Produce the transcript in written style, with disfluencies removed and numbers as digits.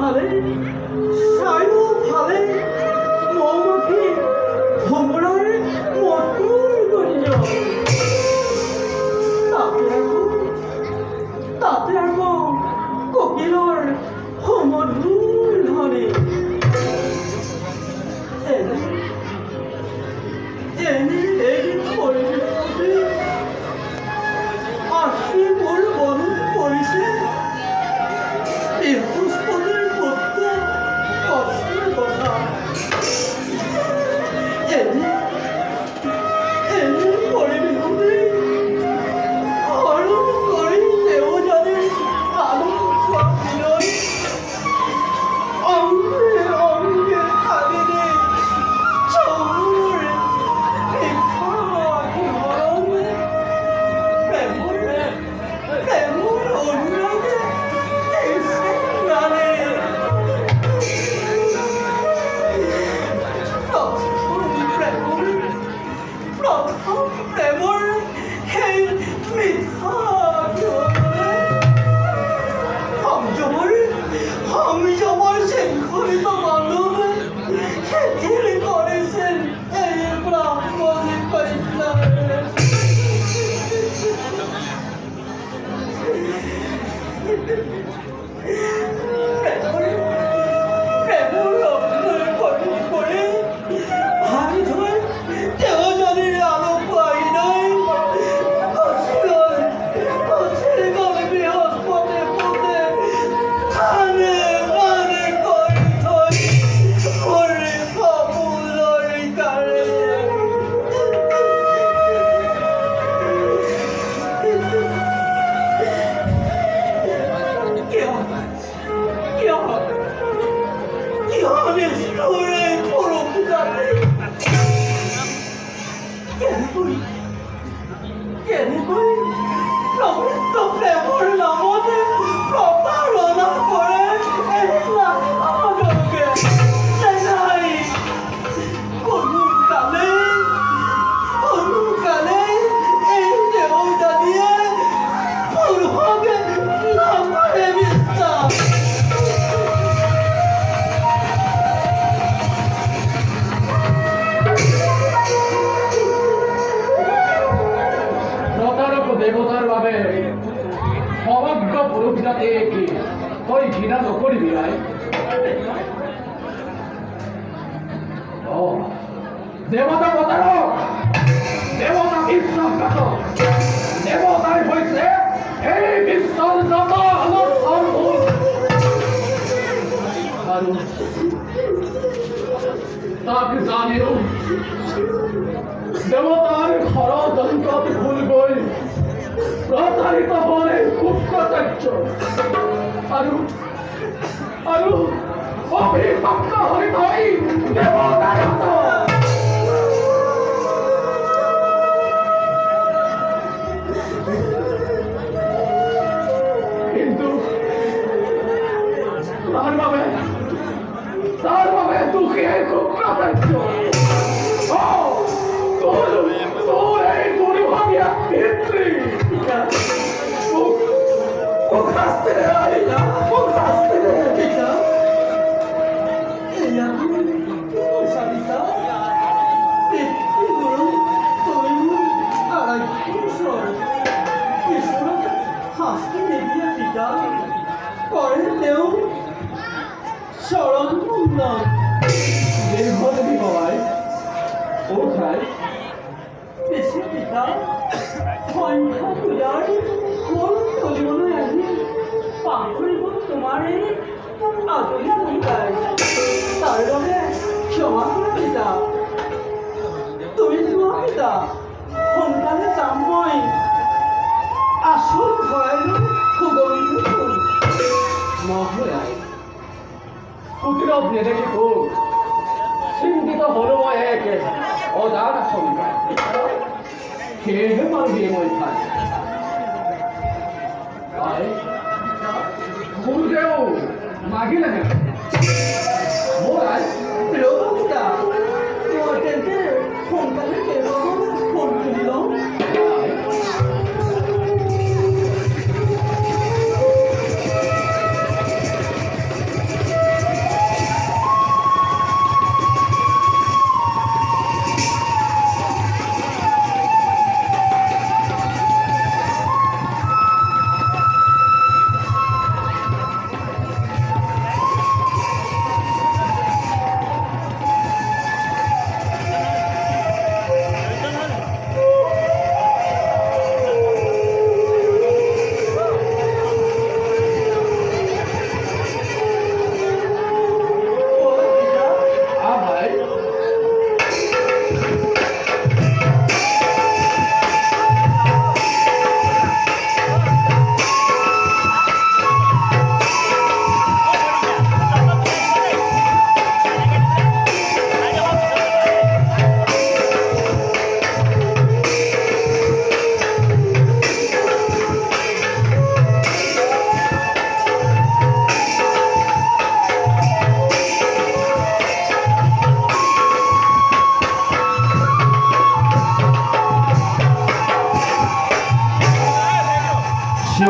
ভালে সায়ু ভালে মৌমাখি ভোমরার মধুর গুঞ্জন তাতে আকৌ কোকিলৰ মধুৰ ধ্বনি এনে এদিন পৰিৱেশতে আজি মোৰ মনত পৰিছে বৃহস্পতিৰ পুত্ৰ কষ্টৰ কথা এনে পৰিৱেশতে হৰণ কৰি তেওঁ জানে আলোক চোৱালৈ অংগে অংগে ভাগিনে চৌৰ দেৱতাৰ বাবে সমগ্ৰ পুৰুষজাতিয়ে কি তই ঘৃণা নকৰিবি আই দেৱতা বতাৰক দেৱতা বিশ্বাসঘাতক দেৱতাই হৈছে এই বিশ্বৰ যত অনৰ্থৰ মূল আৰু তাক জানিও দেৱতাৰ ষড়যন্ত্ৰত ভুল গৈ প্ৰতাৰিত হ'ল এই শুক্ৰাচাৰ্য আৰু অভিশপ্ত হৈ থৈ দেৱতাৰ কিন্তু তাৰ বাবে দুখী এই শুক্ৰাচাৰ্য তোৰ এই দুৰ্ভাগ্য পিতৃ চৰণ বন্দন দীৰ্ঘদেৱী বাবাই খাই বেছি পিতা সংখ্যা পূজাৰ ফল তুলিবলৈ আহি পাহৰিব তোমাৰ এই আজৰি ভূমিকাই তাৰ বাবে ক্ষমা কৰা পিতা তুমি যোৱা পিতা সোনকালে যাম মই আচল ভৰাইলৈ সুগন্ধি ফুল নহয় পুত্ৰক নেদেখি খুব চিন্তিত হলো মই একে অজান আশংকা সেয়েহে মাৰিয়ে মই খাই মোৰ যেও মাগিলেহে মোৰ ৰ'ব পিতা মই তেন্তে সোনকালে